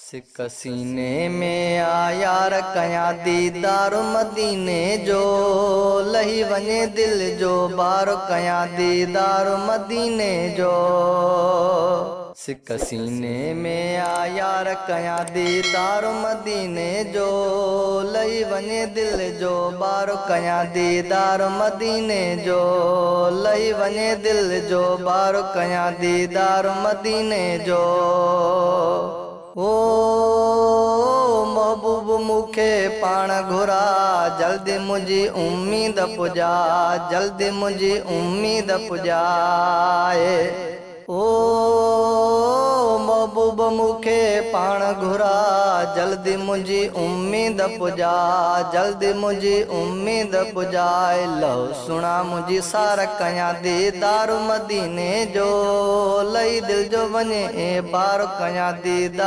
सिक सीने में आयार कया दीदार मदीने जो लही वने दिल जो बार कया दीदार मदीने जो। सिक सीने में आयार कया दीदार मदीने जो लही वने दिल जो बार कया दीदार मदीने जो लही वने दिल जो बार कया दीदार मदीने जो। ओ महबूब मुखे पाण घुरा जल्दी मुझी उम्मीद पुजा जल्दी मुझी उम्मीद पुजाए। ओ महबूब मुखे पाण घुरा जल्दी मुझी उम्मीद पुजा जल्दी मुझी उम्मीद पुजाए। लो सुना मुझी सार कया दीदार मदीने जो लई दिल जो वने बार कया दीदार